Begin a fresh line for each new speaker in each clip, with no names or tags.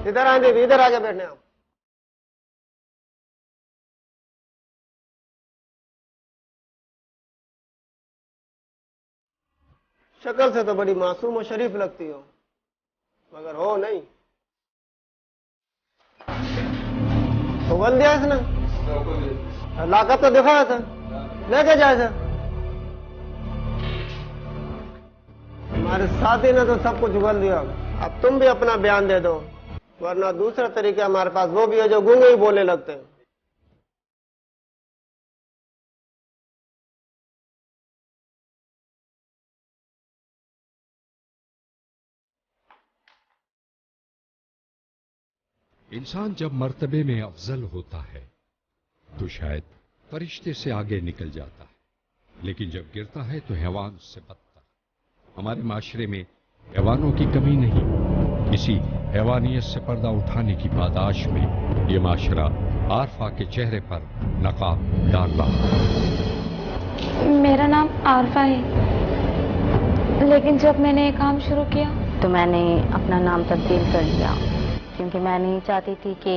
इधर आए देवी, इधर आके बैठने आप। शक्ल से तो बड़ी मासूम और शरीफ लगती हो, मगर हो नहीं। तो बल दिया इसने, लाकत तो दिखाया था, लेके जाए था। हमारे साथी ने तो सब कुछ बोल दिया, अब तुम भी अपना बयान दे दो, वरना दूसरा तरीका हमारे पास वो भी है जो गूंगे ही बोलने लगते हैं।
इंसान जब मर्तबे में अफजल होता है तो शायद फरिश्ते से आगे निकल जाता है, लेकिन जब गिरता है तो हैवान से बदतर। हमारे माशरे में हैवानों की कमी नहीं, किसी हैवानियत से पर्दा उठाने की पादाश में ये माशरा आरफा के चेहरे पर नकाब डाल रहा है।
मेरा नाम आरफा है, लेकिन जब मैंने ये काम शुरू किया
तो मैंने अपना नाम तब्दील कर लिया, क्योंकि मैं नहीं चाहती थी कि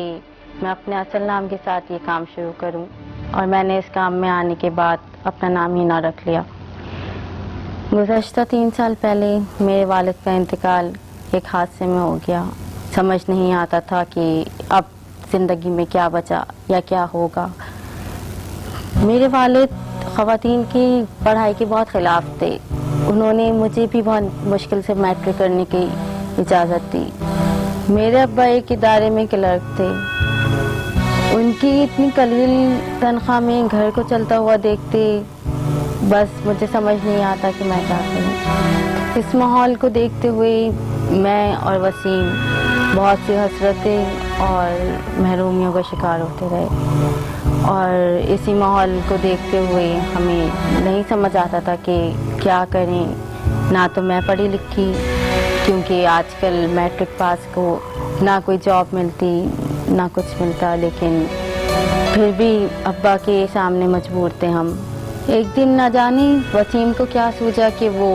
मैं अपने असल नाम के साथ ये काम शुरू करूं, और मैंने इस काम में आने के बाद अपना नाम ही ना रख लिया। गुज़श्ता 3 साल पहले मेरे वालिद का इंतकाल एक हादसे में हो गया। समझ नहीं आता था कि अब ज़िंदगी में क्या बचा या क्या होगा। मेरे वालिद ख़वातीन की पढ़ाई के बहुत ख़िलाफ़ थे। उन्होंने मुझे भी बहुत मुश्किल से मैट्रिक करने की इजाज़त दी। मेरे अब्बा एक इदारे में क्लर्क थे। उनकी इतनी कलील तनख्वाह में घर को चलता हुआ देखते बस मुझे समझ नहीं आता कि मैं क्या करूं। इस माहौल को देखते हुए मैं और वसीम बहुत सी हसरतें और महरूमियों का शिकार होते रहे, और इसी माहौल को देखते हुए हमें नहीं समझ आता था कि क्या करें। ना तो मैं पढ़ी लिखी, क्योंकि आजकल मैट्रिक पास को ना कोई जॉब मिलती ना कुछ मिलता, लेकिन फिर भी अब्बा के सामने मजबूर थे हम। एक दिन ना जाने वसीम को क्या सूझा कि वो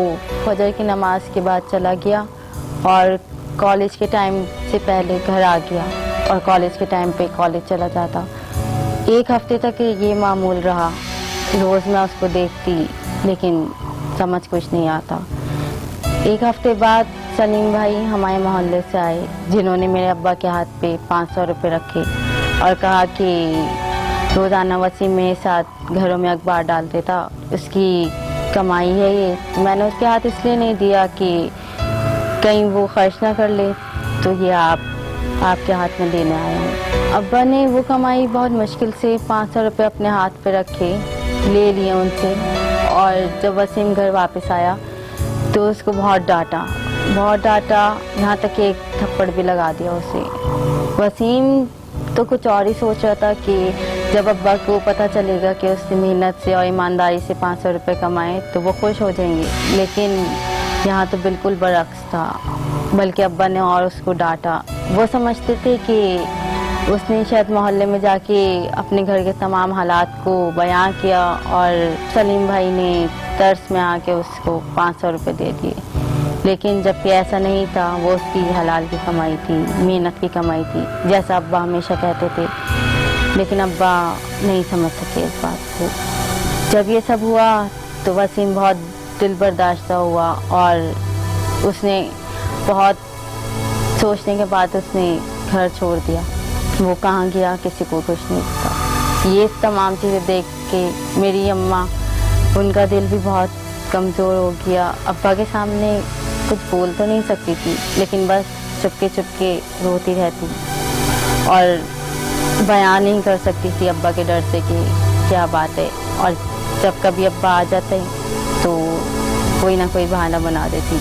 फजर की नमाज के बाद चला गया और कॉलेज के टाइम से पहले घर आ गया, और कॉलेज के टाइम पे कॉलेज चला जाता। 1 हफ्ते तक ये मामूल रहा। रोज़ मैं उसको देखती, लेकिन समझ कुछ नहीं आता। 1 हफ्ते बाद सलीम भाई हमारे मोहल्ले से आए, जिन्होंने मेरे अब्बा के हाथ पे 500 रुपये रखे और कहा कि रोज़ाना वसीम मेरे साथ घरों में अखबार डालते था, उसकी कमाई है ये। तो मैंने उसके हाथ इसलिए नहीं दिया कि कहीं वो खर्च ना कर ले, तो ये आपके हाथ में देने आया हूँ। अब्बा ने वो कमाई बहुत मुश्किल से 500 रुपये अपने हाथ पे रखे, ले लिए उनसे, और जब वसीम घर वापस आया तो उसको बहुत डांटा, यहाँ तक कि एक थप्पड़ भी लगा दिया उसे। वसीम तो कुछ और ही सोच रहा था कि जब अब्बा को पता चलेगा कि उसने मेहनत से और ईमानदारी से 500 रुपये कमाए तो वो खुश हो जाएंगे, लेकिन यहाँ तो बिल्कुल बरअक्स था, बल्कि अब्बा ने और उसको डांटा। वो समझते थे कि उसने शायद मोहल्ले में जाके अपने घर के तमाम हालात को बयां किया, और सलीम भाई ने तरस में आके उसको 500 रुपये दे दिए। लेकिन जबकि ऐसा नहीं था, वो उसकी हलाल की कमाई थी, मेहनत की कमाई थी, जैसा अब्बा हमेशा कहते थे। लेकिन अब्बा नहीं समझ सके इस बात को। जब ये सब हुआ तो वसीम बहुत दिल बर्दाश्त हुआ, और उसने बहुत सोचने के बाद उसने घर छोड़ दिया। वो कहाँ गया किसी को कुछ नहीं पता। ये तमाम चीज़ें देख के मेरी अम्मा, उनका दिल भी बहुत कमज़ोर हो गया। अब्बा के सामने कुछ बोल तो नहीं सकती थी, लेकिन बस चुपके रोती रहती और बयान नहीं कर सकती थी अब्बा के डर से कि क्या बात है। और जब कभी अब्बा आ जाते तो कोई ना कोई बहाना बना देती।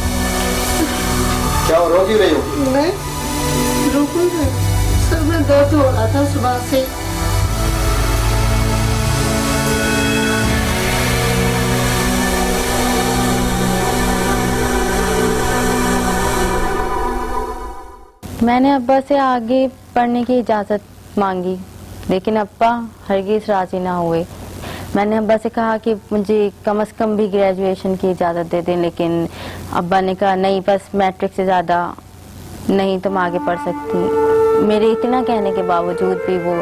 क्या रो क्यों रही हो?
नहीं, रुको नहीं, सर में दर्द हो रहा था सुबह से।
मैंने अब्बा से आगे पढ़ने की इजाज़त मांगी, लेकिन अब्बा हरगिज़ राज़ी ना हुए। मैंने अब्बा से कहा कि मुझे कम से कम भी ग्रेजुएशन की इजाज़त दे दें, लेकिन अब्बा ने कहा नहीं, बस मैट्रिक से ज़्यादा नहीं तुम आगे पढ़ सकती। मेरे इतना कहने के बावजूद भी वो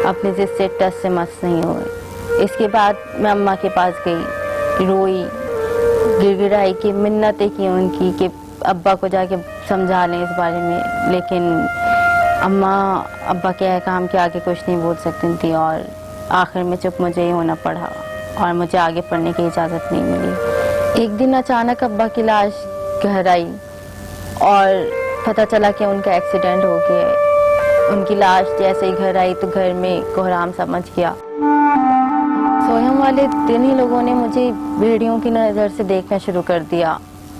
अपने जिद से टस से मस नहीं हुए। इसके बाद मैं अम्मा के पास गई, रोई, गिड़गिड़ाई की, मिन्नतें की उनकी कि अब्बा को जाके समझा लें इस बारे में, लेकिन अम्मा अब्बा के काम के आगे कुछ नहीं बोल सकती थी और आखिर में चुप मुझे ही होना पड़ा और मुझे आगे पढ़ने की इजाज़त नहीं मिली। एक दिन अचानक अब्बा की लाश घर आई और पता चला कि उनका एक्सीडेंट हो गया है। उनकी लाश जैसे ही घर आई तो घर में कोहराम सा मच गया। सोहम वाले दिन ही लोगों ने मुझे भेड़ियों की नज़र से देखना शुरू कर दिया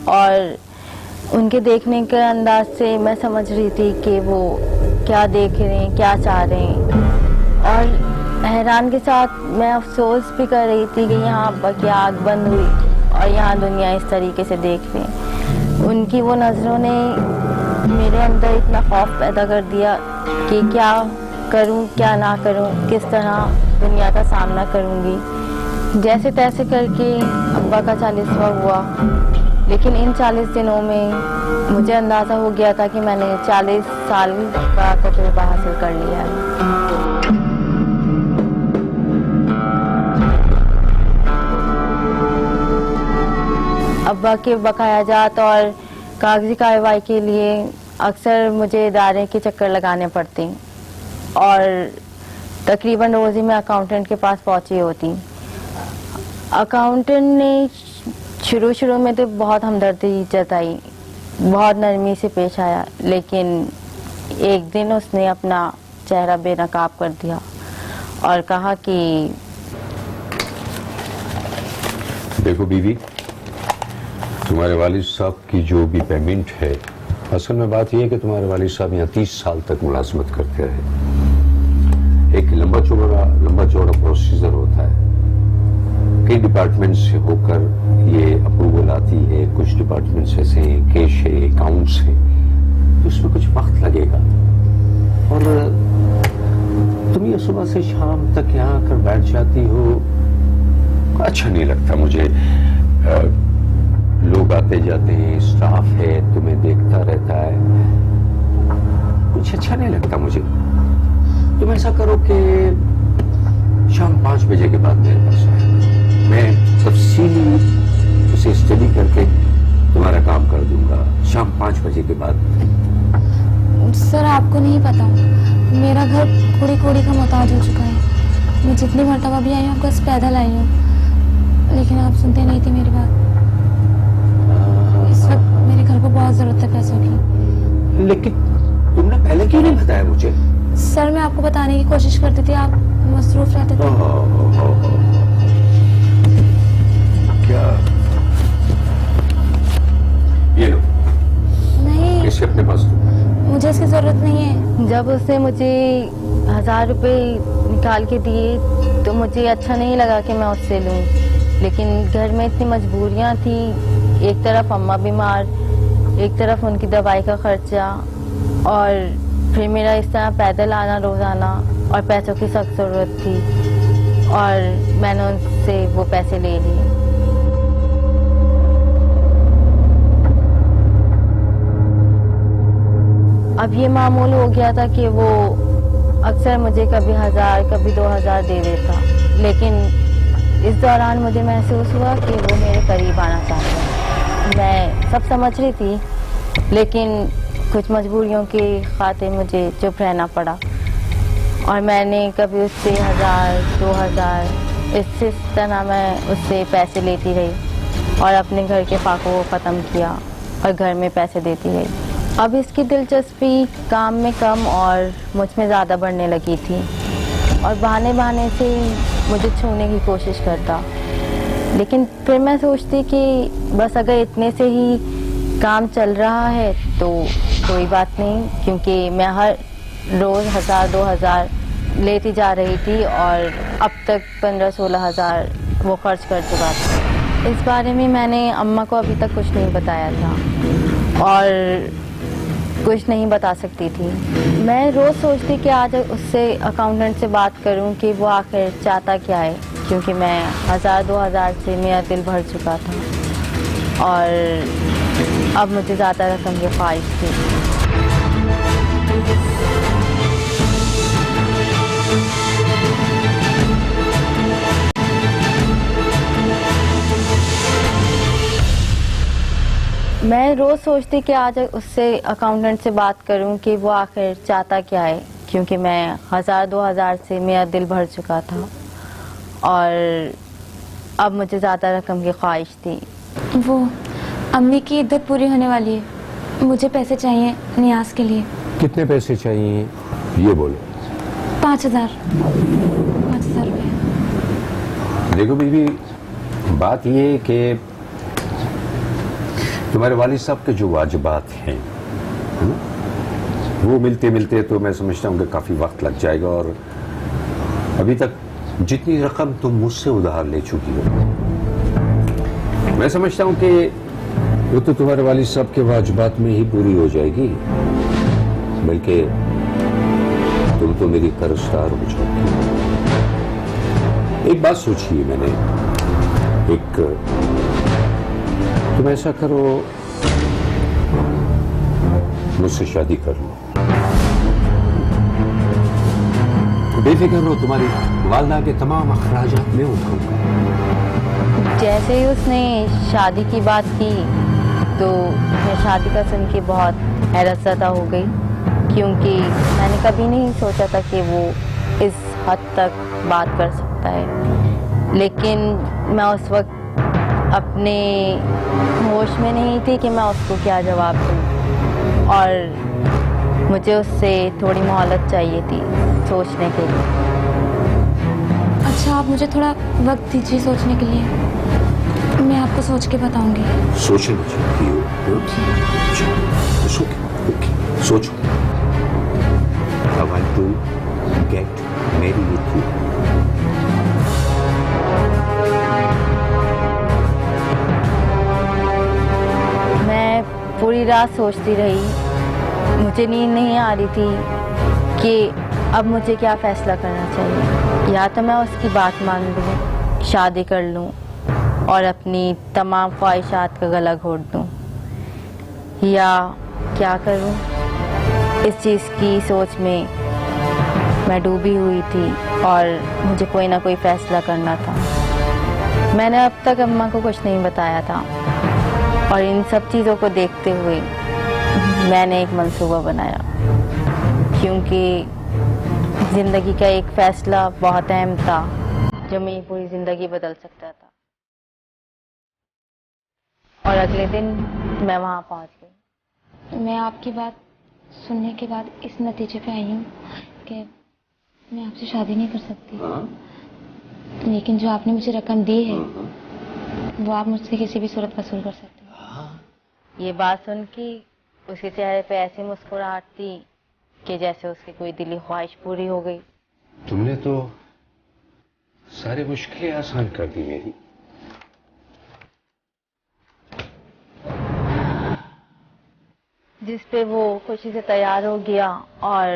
और उनके देखने के अंदाज से मैं समझ रही थी कि वो क्या देख रहे हैं, क्या चाह रहे हैं। और हैरान के साथ मैं अफसोस भी कर रही थी कि यहाँ अब्बा की आँख बंद हुई और यहाँ दुनिया इस तरीके से देख रही है। उनकी वो नज़रों ने मेरे अंदर इतना खौफ पैदा कर दिया कि क्या करूं, क्या ना करूं, किस तरह दुनिया का सामना करूंगी। जैसे तैसे करके अब्बा का 40वां हुआ, लेकिन इन 40 दिनों में मुझे अंदाज़ा हो गया था कि मैंने 40 साल का तजुर्बा हासिल कर लिया है। अब्बा के बकायाजात और कागजी कार्रवाई के लिए अक्सर मुझे इदारे के चक्कर लगाने पड़ते और तकरीबन रोज़ ही मैं अकाउंटेंट के पास पहुंची होती। अकाउंटेंट ने शुरू में तो बहुत हमदर्दी जताई, बहुत नरमी से पेश आया, लेकिन एक दिन उसने अपना चेहरा बेनकाब कर दिया और कहा कि
देखो बीवी, तुम्हारे वालिद साहब की जो भी पेमेंट है, असल में बात यह है कि तुम्हारे वालिद साहब यहाँ 30 साल तक मुलाजमत करते रहे। एक लंबा चौड़ा प्रोसीजर होता है, कई डिपार्टमेंट से होकर ये अप्रूवल आती है। कुछ डिपार्टमेंट्स ऐसे हैं, कैश है, अकाउंट्स है, तो उसमें कुछ वक्त लगेगा। और तुम ये सुबह से शाम तक यहाँ आकर बैठ जाती हो, अच्छा नहीं लगता मुझे। लोग आते जाते हैं, स्टाफ है, तुम्हें देखता रहता है, कुछ अच्छा नहीं लगता मुझे। तुम ऐसा करो कि शाम 5 बजे के बाद मेरे पास आओ, मैं तफसीली उसे स्टडी करके तुम्हारा काम कर दूंगा। शाम 5 बजे के बाद।
सर आपको नहीं पता, मेरा घर कूड़ी कूड़ी का मोहताज हो चुका है। मैं जितनी मरतबा भी आई हूँ बस पैदल आई हूँ, लेकिन आप सुनते नहीं थी मेरी बात। इस वक्त मेरे घर को बहुत जरूरत है पैसों की।
लेकिन तुमने पहले क्यों नहीं बताया मुझे?
सर मैं आपको बताने की कोशिश करती थी, आप मसरूफ रहते थे।
क्या ये लो,
नहीं,
इसे अपने पास दो।
मुझे इसकी जरूरत नहीं है।
जब उसने मुझे 1000 रुपए निकाल के दिए तो मुझे अच्छा नहीं लगा कि मैं उससे लूं, लेकिन घर में इतनी मजबूरियां थी। एक तरफ अम्मा बीमार, एक तरफ उनकी दवाई का खर्चा और फिर मेरा इस तरह पैदल आना रोजाना, और पैसों की सख्त जरूरत थी और मैंने उनसे वो पैसे ले लिए। अब ये मामूल हो गया था कि वो अक्सर मुझे कभी 1000 कभी 2000 दे देता, लेकिन इस दौरान मुझे महसूस हुआ कि वो मेरे करीब आना चाहता है। मैं सब समझ रही थी, लेकिन कुछ मजबूरियों के खातिर मुझे चुप रहना पड़ा और मैंने कभी उससे 1000 2000 इस तरह मैं उससे पैसे लेती रही और अपने घर के फाकों को ख़त्म किया और घर में पैसे देती रही। अब इसकी दिलचस्पी काम में कम और मुझ में ज़्यादा बढ़ने लगी थी और बहाने से मुझे छूने की कोशिश करता, लेकिन फिर मैं सोचती कि बस अगर इतने से ही काम चल रहा है तो कोई बात नहीं, क्योंकि मैं हर रोज़ 1000-2000 लेती जा रही थी और अब तक 15-16 हज़ार वो खर्च कर चुका था। इस बारे में मैंने अम्मा को अभी तक कुछ नहीं बताया था और कुछ नहीं बता सकती थी। मैं रोज़ सोचती कि आज उससे अकाउंटेंट से बात करूं कि वो आखिर चाहता क्या है, क्योंकि मैं 1000-2000 से मेरा दिल भर चुका था और अब मुझे ज़्यादा रकम की ख्वाहिश थी। मैं रोज़ सोचती कि आज उससे अकाउंटेंट से बात करूं कि वो आखिर चाहता क्या है, क्योंकि मैं 1000-2000 से मेरा दिल भर चुका था और अब मुझे ज़्यादा रकम की ख्वाहिश थी।
वो अम्मी की इद्दत पूरी होने वाली है, मुझे पैसे चाहिए नियाज के लिए।
कितने पैसे चाहिए ये बोलो।
5000 रुपये।
देखो बीबी, बात ये है कि तुम्हारे वालिद साहब के जो वाजिबात हैं वो मिलते मिलते तो मैं समझता हूँ कि काफ़ी वक्त लग जाएगा, और अभी तक जितनी रकम तुम मुझसे उधार ले चुकी हो, मैं समझता हूँ कि वो तो तुम्हारे वालिद साहब के वाजिबात में ही पूरी हो जाएगी, बल्कि तुम तो मेरी कर्जदार हो जाओगी। एक बात सोचिए मैंने, तुम ऐसा करो, मुझसे शादी कर लो, बेफिक्र रहो, तुम्हारी वालदा के तमाम अखराजात में उठाऊंगा।
जैसे ही उसने शादी की बात की तो मैं शादी का सुन के बहुत हैरतज़दा हो गई, क्योंकि मैंने कभी नहीं सोचा था कि वो इस हद तक बात कर सकता है। लेकिन मैं उस वक्त अपने होश में नहीं थी कि मैं उसको क्या जवाब दूँ, और मुझे उससे थोड़ी मोहलत चाहिए थी सोचने के लिए।
अच्छा, आप मुझे थोड़ा वक्त दीजिए सोचने के लिए, मैं आपको सोच के बताऊंगी।
सोचना चाहती हो? सोचो। I want to get married with you.
मैं पूरी रात सोचती रही, मुझे नींद नहीं आ रही थी कि अब मुझे क्या फैसला करना चाहिए। या तो मैं उसकी बात मान लूँ, शादी कर लूँ और अपनी तमाम ख्वाहिशात का गला घोट दूँ, या क्या करूँ। इस चीज़ की सोच में मैं डूबी हुई थी और मुझे कोई ना कोई फैसला करना था। मैंने अब तक अम्मा को कुछ नहीं बताया था, और इन सब चीज़ों को देखते हुए मैंने एक मंसूबा बनाया, क्योंकि ज़िंदगी का एक फ़ैसला बहुत अहम था जो मेरी पूरी ज़िंदगी बदल सकता था। और अगले दिन मैं वहाँ पहुँच गई।
मैं आपकी बात सुनने के बाद इस नतीजे पे आई हूँ कि मैं आपसे शादी नहीं कर सकती, लेकिन जो आपने मुझे रकम दी है वो आप मुझसे किसी भी सूरत वसूल कर सकते हो।
ये बात सुन के उसके चेहरे पे ऐसी मुस्कुराहट थी कि जैसे उसकी कोई दिली ख्वाहिश पूरी हो गई।
तुमने तो सारी मुश्किलें आसान कर दी मेरी।
जिस पे वो खुशी से तैयार हो गया और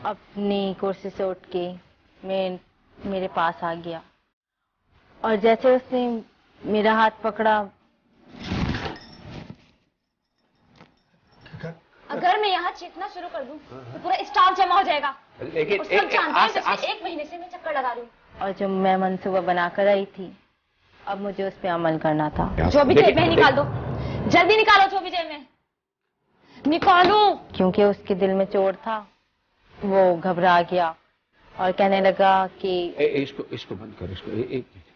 अपनी कुर्सी से उठ के मेरे पास आ गया, और जैसे उसने मेरा हाथ पकड़ा।
अगर मैं यहाँ चीखना शुरू कर दूं तो पूरा स्टाफ जमा हो जाएगा,
लेकिन
और सब जानते हैं पिछले 1 महीने से मैं चक्कर लगा रही हूँ।
और जो मैं मंसूबा बनाकर आई थी, अब मुझे उस पे अमल करना था।
जो भी जेब में निकाल दो, जल्दी निकालो जो भी जेब में निकालो।
क्योंकि उसके दिल में चोट था, वो घबरा गया और कहने लगा कि
इसको बंद कर,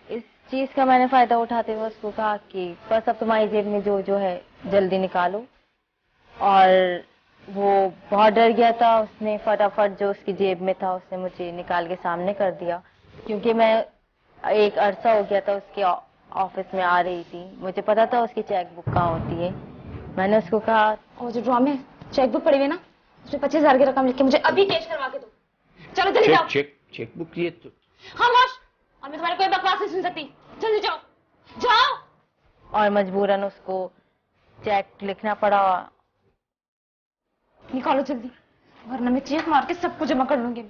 इस चीज का मैंने फायदा उठाते हुए उसको कहा कि बस अब तुम्हारी जेब में जो है जल्दी निकालो। और वो बहुत डर गया था, उसने फटाफट जो उसकी जेब में था उसने मुझे निकाल के सामने कर दिया, क्योंकि मैं एक अरसा हो गया था उसके ऑफिस में आ रही थी, मुझे पता था उसकी चेकबुक कहाँ होती है। मैंने उसको कहा,
और जो ड्रॉ में चेकबुक पड़ी हुई ना, उसमें 25,000 की रकम लिख के मुझे अभी कैश करवा के दो। चलो जल्दी जाओ।
चेकबुक ये तो
खामोश, और मैं तुम्हारी कोई बकवास नहीं सुन सकती। जल्दी जाओ जाओ।
और मजबूरन उसको चेक लिखना पड़ा।
निकालो जल्दी, वरना मैं चेक मार के सबको जमा कर लूंगी।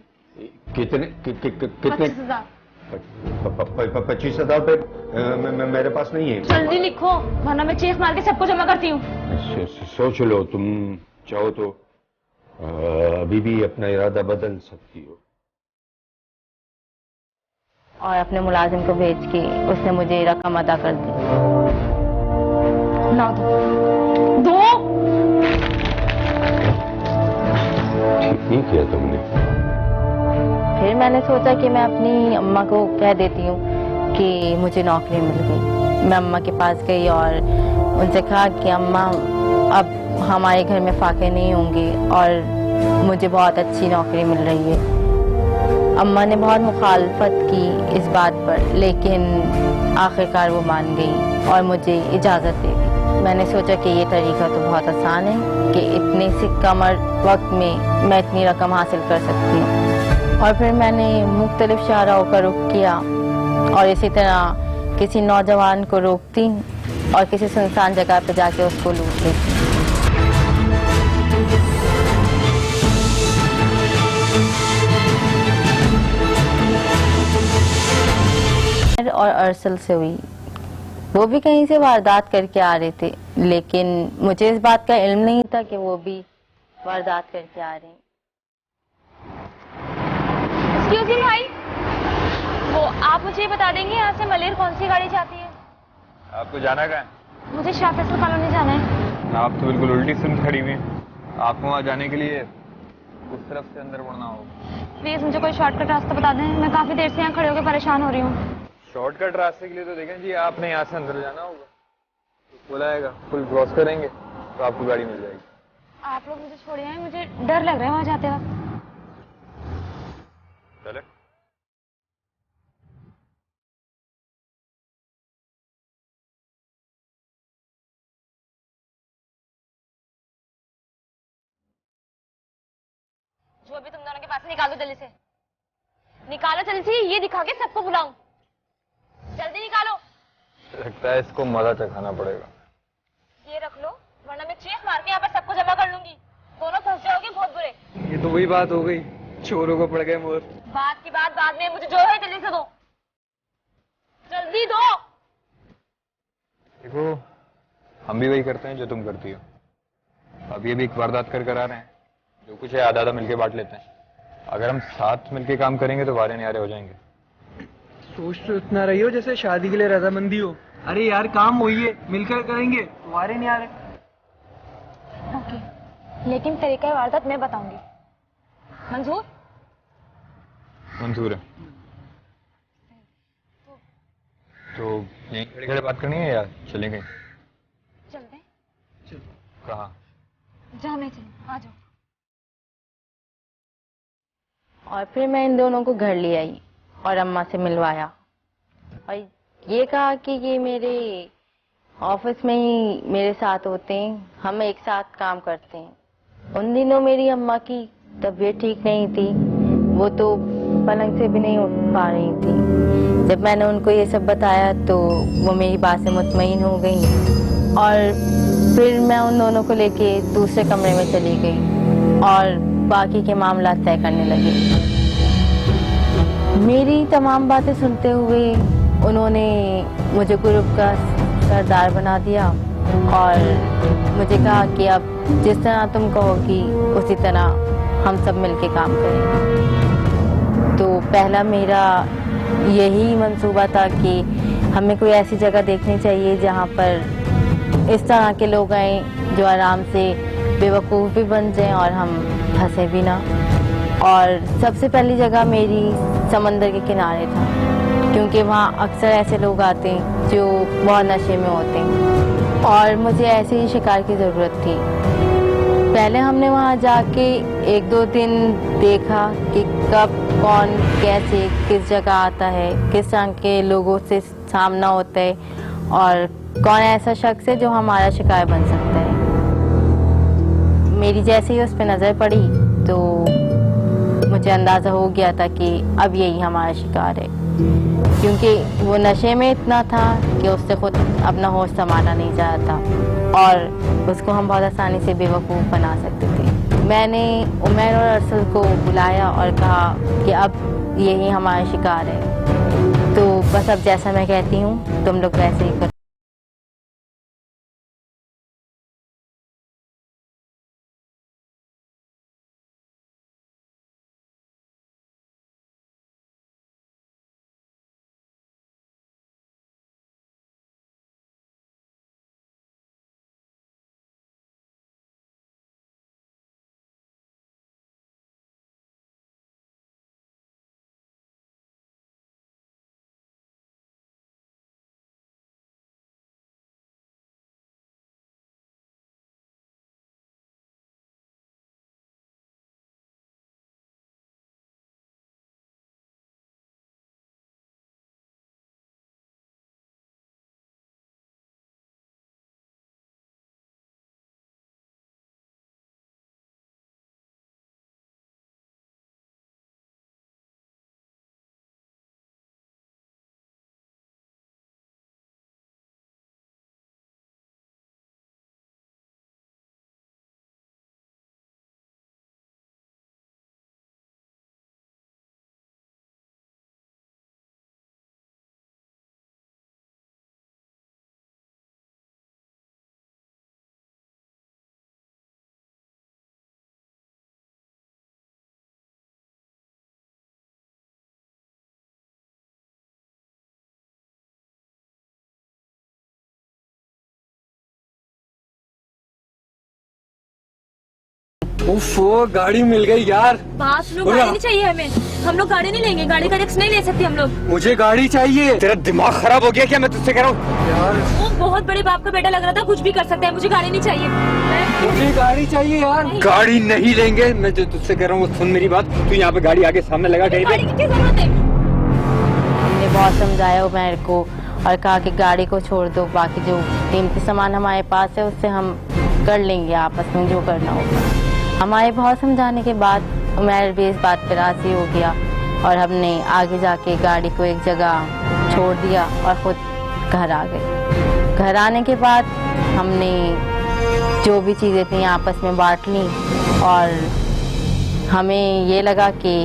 कितने
25,000।
25,000 रुपए मेरे पास नहीं है।
जल्दी लिखो, वरना मैं चेक मार के सबको जमा करती हूँ।
सोच लो, तुम चाहो तो अभी भी अपना इरादा बदल सकती हो।
और अपने मुलाजिम को भेज के उसने मुझे रकम अदा कर दी।
ना दो
ठीक किया तुमने।
फिर मैंने सोचा कि मैं अपनी अम्मा को कह देती हूँ कि मुझे नौकरी मिल गई। मैं अम्मा के पास गई और उनसे कहा कि अम्मा अब हमारे घर में फाके नहीं होंगे और मुझे बहुत अच्छी नौकरी मिल रही है। अम्मा ने बहुत मुखालफत की इस बात पर, लेकिन आखिरकार वो मान गई और मुझे इजाज़त दे दी। मैंने सोचा कि ये तरीका तो बहुत आसान है कि इतने से कम वक्त में मैं इतनी रकम हासिल कर सकती हूँ। और फिर मैंने मुख्तलिफ शाहराओं का रुख किया और इसी तरह किसी नौजवान को रोकती और किसी सुनसान जगह पर जाके उसको लूट लेती। और अरसल से हुई। वो भी कहीं से वारदात करके आ रहे थे, लेकिन मुझे इस बात का इल्म नहीं था कि वो भी वारदात करके आ रहे हैं।
एक्सक्यूज मी भाई, वो आप मुझे बता देंगे यहाँ से मलेर कौन सी गाड़ी जाती है?
आपको जाना कहाँ है?
मुझे शाह फैसल कॉलोनी जाना है।
आप तो बिल्कुल उल्टी सुन खड़ी हुई हैं। आपको वहाँ जाने के लिए उस तरफ से अंदर मुड़ना होगा।
प्लीज मुझे कोई शॉर्टकट रास्ता बता दें, मैं काफी देर से यहाँ खड़े होकर परेशान हो रही हूँ।
शॉर्टकट रास्ते के लिए तो देखें जी, आपने यहाँ से अंदर जाना होगा, तो खुला आएगा, फुल क्रॉस करेंगे तो आपको गाड़ी मिल जाएगी।
आप लोग मुझे छोड़िए, मुझे डर लग रहा है वहाँ जाते वक्त।
चले।
जो अभी तुम दोनों के पास निकालो जल्दी से, निकालो जल्दी से, ये दिखा के सबको बुलाऊं। जल्दी निकालो।
लगता है इसको मजा चखाना पड़ेगा।
ये रख लो, वरना मैं चीख मार के यहाँ पर सबको जमा कर लूंगी। दोनों फंस जाओगे बहुत बुरे।
ये तो वही बात हो गई, चोरों को पड़ गए मोर।
बात की बात बाद में, मुझे जो है जल्दी से दो, जल्दी दो।
देखो, हम भी वही करते हैं जो तुम करती हो। अब ये भी एक वारदात कर आ रहे हैं, जो कुछ है आधा आधा मिलके बांट लेते हैं। अगर हम साथ मिलके काम करेंगे तो वारे न्यारे हो जाएंगे।
सोच तो इतना रही हो जैसे शादी के लिए रजामंदी हो। अरे यार, काम वही है, मिलकर करेंगे तो वारे नहीं आ रहे।
ओके, लेकिन तरीका वारदात मैं बताऊंगी। मंजूर?
मंजूर है। तो यहीं खड़े खड़े बात करनी है या चलेंगे?
चलते हैं।
कहाँ?
जहाँ मैं चलूं, आ जाओ।
और फिर मैं इन दोनों को घर ले आई और अम्मा से मिलवाया और ये कहा कि ये मेरे ऑफिस में ही मेरे साथ होते हैं, हम एक साथ काम करते हैं। उन दिनों मेरी अम्मा की तबीयत ठीक नहीं थी, वो तो पलंग से भी नहीं उठ पा रही थी। जब मैंने उनको ये सब बताया तो वो मेरी बात से मुतमईन हो गई और फिर मैं उन दोनों को लेके दूसरे कमरे में चली गई और बाकी के मामला तय करने लगे। मेरी तमाम बातें सुनते हुए उन्होंने मुझे ग्रुप का सरदार बना दिया और मुझे कहा कि अब जिस तरह तुम कहोगी उसी तरह हम सब मिलके काम करेंगे। तो पहला मेरा यही मंसूबा था कि हमें कोई ऐसी जगह देखनी चाहिए जहाँ पर इस तरह के लोग आए जो आराम से बेवकूफ़ भी बन जाएं और हम फंसे भी ना। और सबसे पहली जगह मेरी समंदर के किनारे था, क्योंकि वहाँ अक्सर ऐसे लोग आते हैं जो बहुत नशे में होते हैं और मुझे ऐसे ही शिकार की ज़रूरत थी। पहले हमने वहाँ जाके एक दो दिन देखा कि कब कौन कैसे किस जगह आता है, किस तरह के लोगों से सामना होता है और कौन ऐसा शख्स है जो हमारा शिकार बन सकता है। मेरी जैसे ही उस पर नज़र पड़ी तो मुझे अंदाज़ा हो गया था कि अब यही हमारा शिकार है, क्योंकि वो नशे में इतना था कि उससे खुद अपना होश संभाला नहीं जा रहा था और उसको हम बहुत आसानी से बेवकूफ़ बना सकते थे। मैंने उमर और अरसल को बुलाया और कहा कि अब यही हमारा शिकार है, तो बस अब जैसा मैं कहती हूँ तुम लोग वैसे ही करो।
उफ, वो गाड़ी मिल गई यार।
बात सुनो, गाड़ी नहीं चाहिए हमें। हम लोग गाड़ी नहीं लेंगे, गाड़ी का रिस्क नहीं ले सकते हम लोग।
मुझे गाड़ी चाहिए।
तेरा दिमाग खराब हो गया क्या? मैं तुझसे कह रहा हूँ
यार,
वो बहुत बड़े बाप का बेटा लग रहा था, कुछ भी कर सकता है। मुझे गाड़ी नहीं चाहिए।
मुझे गाड़ी चाहिए यार।
गाड़ी नहीं लेंगे। मैं जो तुझसे कह रहा हूँ सुन मेरी बात। तू यहाँ पे गाड़ी आगे सामने लगा कहीं पे।
गाड़ी की क्या जरूरत है?
हमने बहुत समझाया उमैर को और कहा कि गाड़ी को छोड़ दो, बाकी जो कीमती सामान हमारे पास है उससे हम कर लेंगे आपस में जो करना होगा। हमारे बहुत समझाने के बाद उमैर भी इस बात पर राजी हो गया और हमने आगे जाके गाड़ी को एक जगह छोड़ दिया और खुद घर आ गए। घर आने के बाद हमने जो भी चीज़ें थी आपस में बांट ली और हमें ये लगा कि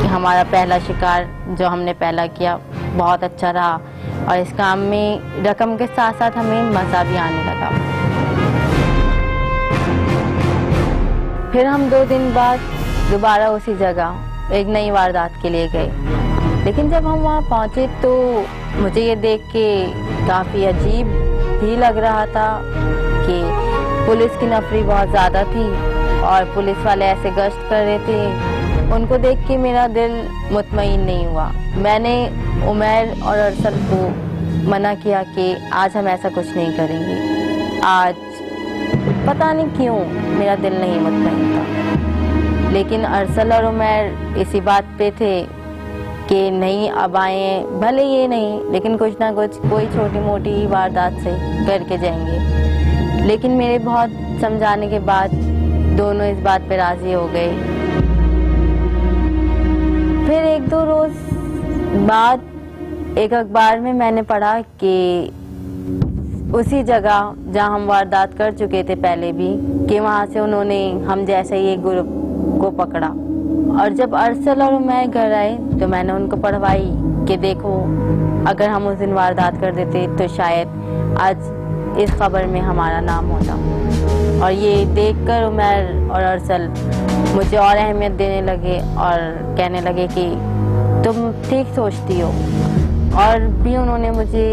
हमारा पहला शिकार जो हमने पहला किया बहुत अच्छा रहा और इस काम में रकम के साथ साथ हमें मज़ा भी आने लगा। फिर हम 2 दिन बाद दोबारा उसी जगह एक नई वारदात के लिए गए, लेकिन जब हम वहाँ पहुँचे तो मुझे ये देख के काफ़ी अजीब भी लग रहा था कि पुलिस की नफरी बहुत ज़्यादा थी और पुलिस वाले ऐसे गश्त कर रहे थे। उनको देख के मेरा दिल मुतमईन नहीं हुआ। मैंने उमैर और अरसल को मना किया कि आज हम ऐसा कुछ नहीं करेंगे। आज पता नहीं क्यों मेरा दिल नहीं मुतमईन था, लेकिन अरसल और उमैर इसी बात पे थे कि नहीं अब आए, भले ये नहीं लेकिन कुछ ना कुछ कोई छोटी मोटी वारदात से करके जाएंगे। लेकिन मेरे बहुत समझाने के बाद दोनों इस बात पे राजी हो गए। फिर 1-2 रोज बाद एक अखबार में मैंने पढ़ा कि उसी जगह जहां हम वारदात कर चुके थे पहले भी, कि वहां से उन्होंने हम जैसे ही एक ग्रुप को पकड़ा। और जब अरसल और मैं घर आए तो मैंने उनको पढ़वाई कि देखो अगर हम उस दिन वारदात कर देते तो शायद आज इस खबर में हमारा नाम होता। और ये देखकर उमैर और अरसल मुझे और अहमियत देने लगे और कहने लगे कि तुम ठीक सोचती हो। और भी उन्होंने मुझे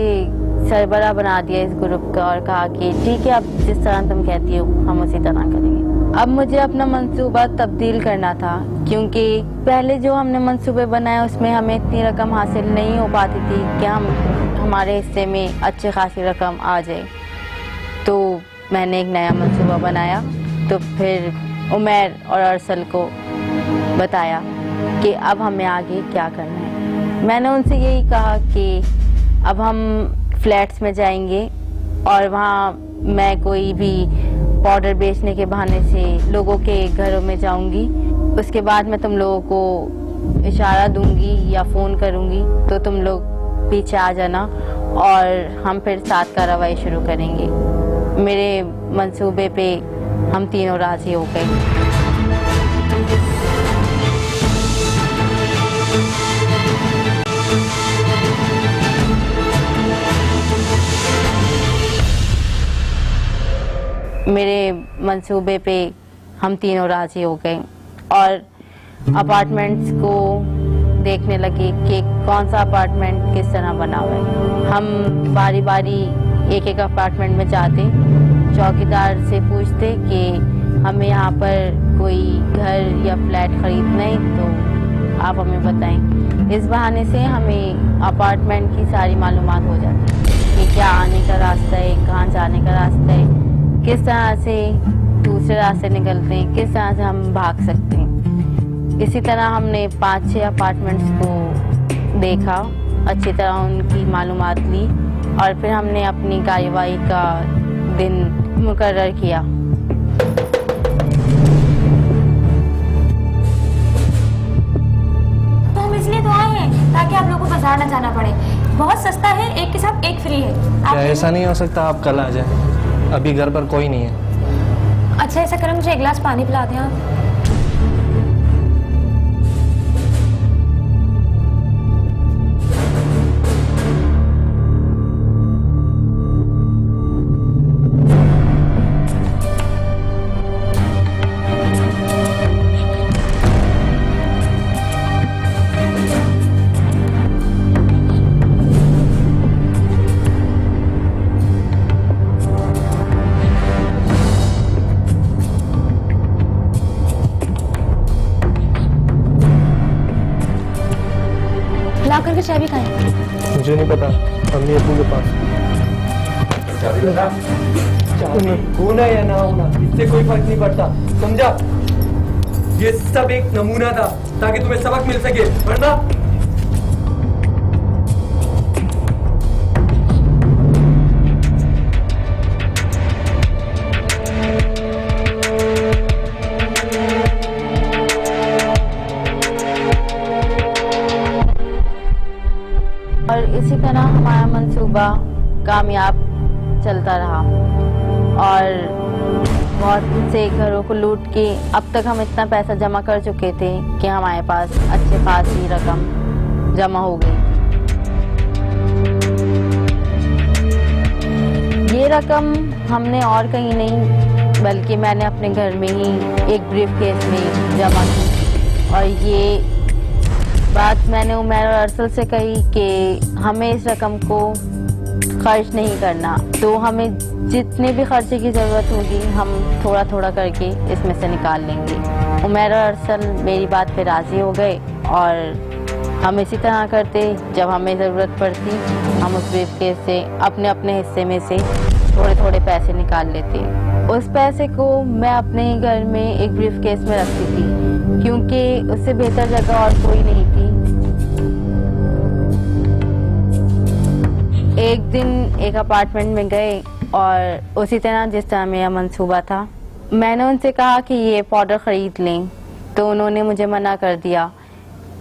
सरबराह बना दिया इस ग्रुप का और कहा कि ठीक है, अब जिस तरह तुम कहती हो हम उसी तरह करेंगे। अब मुझे अपना मंसूबा तब्दील करना था, क्योंकि पहले जो हमने मंसूबे बनाए उसमें हमें इतनी रकम हासिल नहीं हो पाती थी कि हमारे हिस्से में अच्छी खासी रकम आ जाए। तो मैंने एक नया मंसूबा बनाया। तो फिर उमैर और अरसल को बताया कि अब हमें आगे क्या करना है। मैंने उनसे यही कहा कि अब हम फ्लैट्स में जाएंगे और वहाँ मैं कोई भी पाउडर बेचने के बहाने से लोगों के घरों में जाऊंगी। उसके बाद मैं तुम लोगों को इशारा दूंगी या फ़ोन करूंगी तो तुम लोग पीछे आ जाना और हम फिर साथ कार्रवाई शुरू करेंगे। मेरे मंसूबे पे हम तीनों राजी हो गए। मेरे मंसूबे पे हम तीनों राजी हो गए और अपार्टमेंट्स को देखने लगे कि कौन सा अपार्टमेंट किस तरह बना हुआ है। हम बारी बारी एक एक अपार्टमेंट में जाते, चौकीदार से पूछते कि हमें यहाँ पर कोई घर या फ्लैट खरीदना है तो आप हमें बताएं। इस बहाने से हमें अपार्टमेंट की सारी मालूमात हो जाती है कि क्या आने का रास्ता है, कहाँ जाने का रास्ता है, किस तरह से दूसरे रास्ते निकलते हैं, किस तरह से हम भाग सकते हैं। इसी तरह हमने 5-6 अपार्टमेंट्स को देखा, अच्छी तरह उनकी मालूमात ली और फिर हमने अपनी कार्यवाही का दिन मुकर्रर किया।
तो हम इसलिए तो आए हैं ताकि आप लोगों को बाजार न जाना पड़े। बहुत सस्ता है, एक के साथ एक फ्री है।
क्या ऐसा नहीं हो सकता आप कल आ जाए? अभी घर पर कोई नहीं है।
अच्छा ऐसा करें, मुझे एक गिलास पानी पिला दें आप। चाबी कहाँ है?
मुझे नहीं पता, अम्मी अब्बू के पास।
होना या ना होना इससे कोई फर्क नहीं पड़ता, समझा? ये सब एक नमूना था ताकि तुम्हें सबक मिल सके, वरना
और इसी तरह हमारा मंसूबा कामयाब चलता रहा और बहुत से घरों को लूट के अब तक हम इतना पैसा जमा कर चुके थे कि हमारे पास अच्छी खासी रकम जमा हो गई। ये रकम हमने और कहीं नहीं बल्कि मैंने अपने घर में ही एक ब्रीफ केस में जमा की और ये बात मैंने उमैर और अरसल से कही कि हमें इस रकम को खर्च नहीं करना, तो हमें जितने भी खर्चे की ज़रूरत होगी हम थोड़ा थोड़ा करके इसमें से निकाल लेंगे। उमैर और अरसल मेरी बात पे राज़ी हो गए और हम इसी तरह करते, जब हमें ज़रूरत पड़ती हम उस ब्रीफ केस से अपने अपने हिस्से में से थोड़े थोड़े पैसे निकाल लेते। उस पैसे को मैं अपने ही घर में एक ब्रीफ केस में रखती थी क्योंकि उससे बेहतर जगह और कोई नहीं थी। एक दिन एक अपार्टमेंट में गए और उसी तरह जिस तरह मेरा मंसूबा था मैंने उनसे कहा कि ये पाउडर ख़रीद लें, तो उन्होंने मुझे मना कर दिया।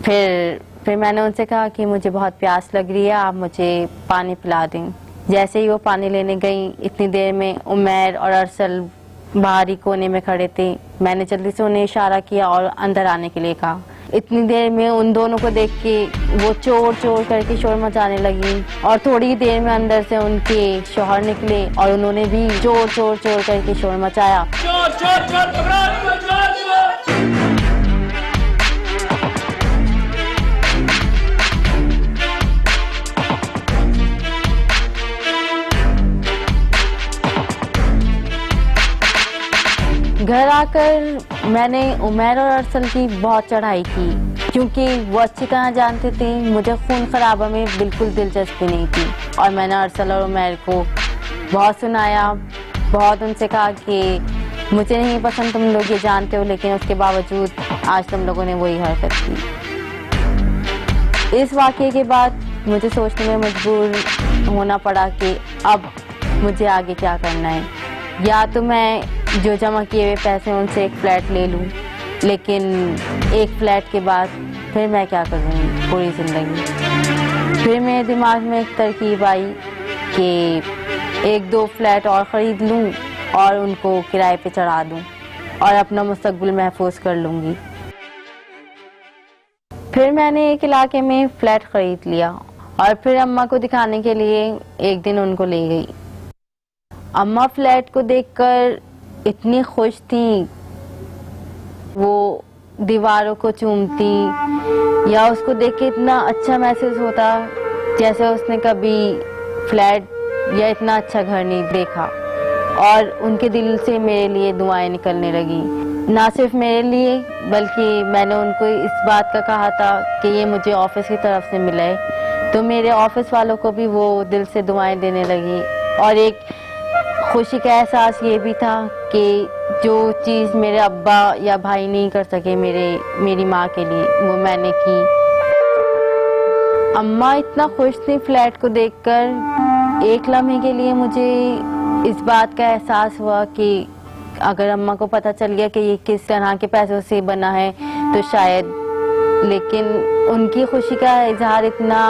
फिर मैंने उनसे कहा कि मुझे बहुत प्यास लग रही है, आप मुझे पानी पिला दें। जैसे ही वो पानी लेने गई इतनी देर में उमैर और अरसल बाहरी कोने में खड़े थे। मैंने जल्दी से उन्हें इशारा किया और अंदर आने के लिए कहा। इतनी देर में उन दोनों को देख के वो चोर चोर करके शोर मचाने लगी और थोड़ी देर में अंदर से उनके शौहर निकले और उन्होंने भी चोर चोर चोर करके शोर मचाया। चोर चोर चोर चोर चोर। घर आकर मैंने उमैर और अरसल की बहुत चढ़ाई की क्योंकि वो अच्छी तरह जानते थे मुझे खून खराबा में बिल्कुल दिलचस्पी नहीं थी। और मैंने अरसल और उमैर को बहुत सुनाया, बहुत उनसे कहा कि मुझे नहीं पसंद, तुम लोग ये जानते हो, लेकिन उसके बावजूद आज तुम लोगों ने वही हरकत की। इस वाक़ये के बाद मुझे सोचने में मजबूर होना पड़ा कि अब मुझे आगे क्या करना है। या तो मैं जो जमा किए हुए पैसे उनसे एक फ़्लैट ले लूँ, लेकिन एक फ़्लैट के बाद फिर मैं क्या करूँगी पूरी ज़िंदगी। फिर मेरे दिमाग में एक तरकीब आई कि एक दो फ्लैट और ख़रीद लूँ और उनको किराए पे चढ़ा दूँ और अपना मुस्तकबिल महफूज कर लूँगी। फिर मैंने एक इलाके में फ़्लैट ख़रीद लिया और फिर अम्मा को दिखाने के लिए एक दिन उनको ले गई। अम्मा फ्लैट को देखकर इतनी खुश थी, वो दीवारों को चूमती या उसको देख के इतना अच्छा महसूस होता जैसे उसने कभी फ्लैट या इतना अच्छा घर नहीं देखा। और उनके दिल से मेरे लिए दुआएं निकलने लगी, ना सिर्फ मेरे लिए बल्कि मैंने उनको इस बात का कहा था कि ये मुझे ऑफिस की तरफ से मिला है, तो मेरे ऑफिस वालों को भी वो दिल से दुआएं देने लगी। और एक खुशी का एहसास ये भी था कि जो चीज़ मेरे अब्बा या भाई नहीं कर सके मेरी माँ के लिए, वो मैंने की। अम्मा इतना खुश थी फ्लैट को देखकर, एक लम्हे के लिए मुझे इस बात का एहसास हुआ कि अगर अम्मा को पता चल गया कि ये किस तरह के पैसों से बना है तो शायद, लेकिन उनकी खुशी का इजहार इतना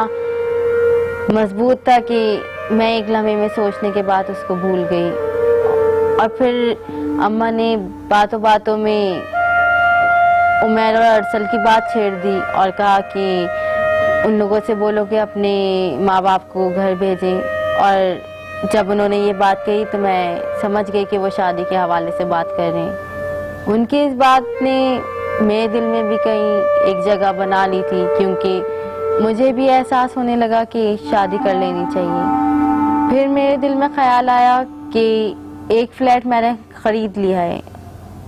मजबूत था कि मैं एक लम्हे में सोचने के बाद उसको भूल गई। और फिर अम्मा ने बातों बातों में उमैर और अरसल की बात छेड़ दी और कहा कि उन लोगों से बोलो कि अपने माँ बाप को घर भेजें। और जब उन्होंने ये बात कही तो मैं समझ गई कि वो शादी के हवाले से बात कर रहे हैं। उनकी इस बात ने मेरे दिल में भी कहीं एक जगह बना ली थी, क्योंकि मुझे भी एहसास होने लगा कि शादी कर लेनी चाहिए। फिर मेरे दिल में ख्याल आया कि एक फ्लैट मैंने ख़रीद लिया है,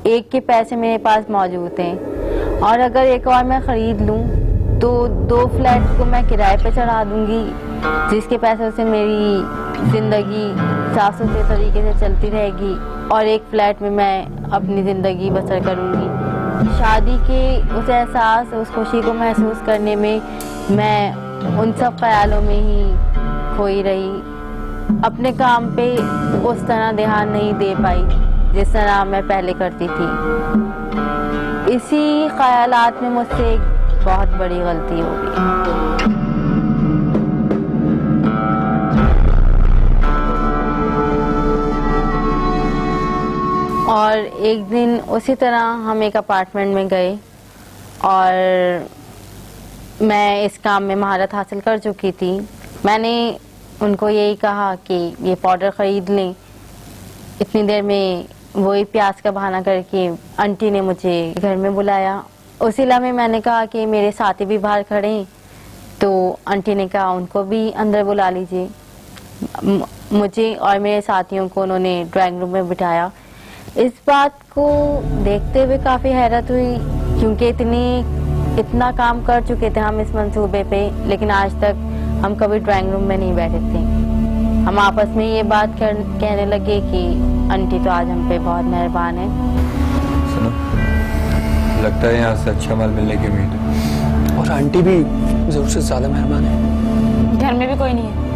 एक के पैसे मेरे पास मौजूद हैं, और अगर एक और मैं ख़रीद लूँ तो 2 फ्लैट को मैं किराए पे चढ़ा दूंगी, जिसके पैसों से मेरी जिंदगी साफ सुथरे तरीके से चलती रहेगी और एक फ्लैट में मैं अपनी जिंदगी बसर करूंगी। शादी के उस एहसास, उस खुशी को महसूस करने में मैं उन सब ख्यालों में ही खोई रही। अपने काम पे उस तरह ध्यान नहीं दे पाई जिस तरह मैं पहले करती थी। इसी ख्यालात में मुझसे एक बहुत बड़ी गलती हो गई। और एक दिन उसी तरह हम एक अपार्टमेंट में गए और मैं इस काम में महारत हासिल कर चुकी थी। मैंने उनको यही कहा कि ये पाउडर ख़रीद लें। इतनी देर में वही प्यास का बहाना करके आंटी ने मुझे घर में बुलाया। उसी लम्हे मैंने कहा कि मेरे साथी भी बाहर खड़े हैं, तो आंटी ने कहा उनको भी अंदर बुला लीजिए। मुझे और मेरे साथियों को उन्होंने ड्राइंग रूम में बिठाया। इस बात को देखते हुए काफ़ी हैरत हुई, क्योंकि इतना काम कर चुके थे हम इस मंसूबे पे, लेकिन आज तक हम कभी ड्राइंग रूम में नहीं बैठे थे। हम आपस में ये बात कहने लगे कि आंटी तो आज हम पे बहुत मेहरबान है।
सुनो, लगता है यहाँ से अच्छा माल मिलने की उम्मीद है।
और आंटी भी जरूर से ज्यादा मेहरबान है।
घर में भी कोई नहीं है।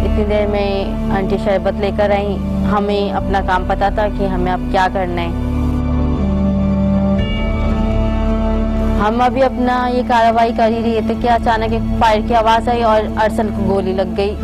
इतनी देर में आंटी शरबत लेकर आई। हमें अपना काम पता था कि हमें अब क्या करना है। हम अभी अपना ये कार्रवाई कर ही रहे थे कि अचानक एक फायर की आवाज़ आई और अरसल को गोली लग गई।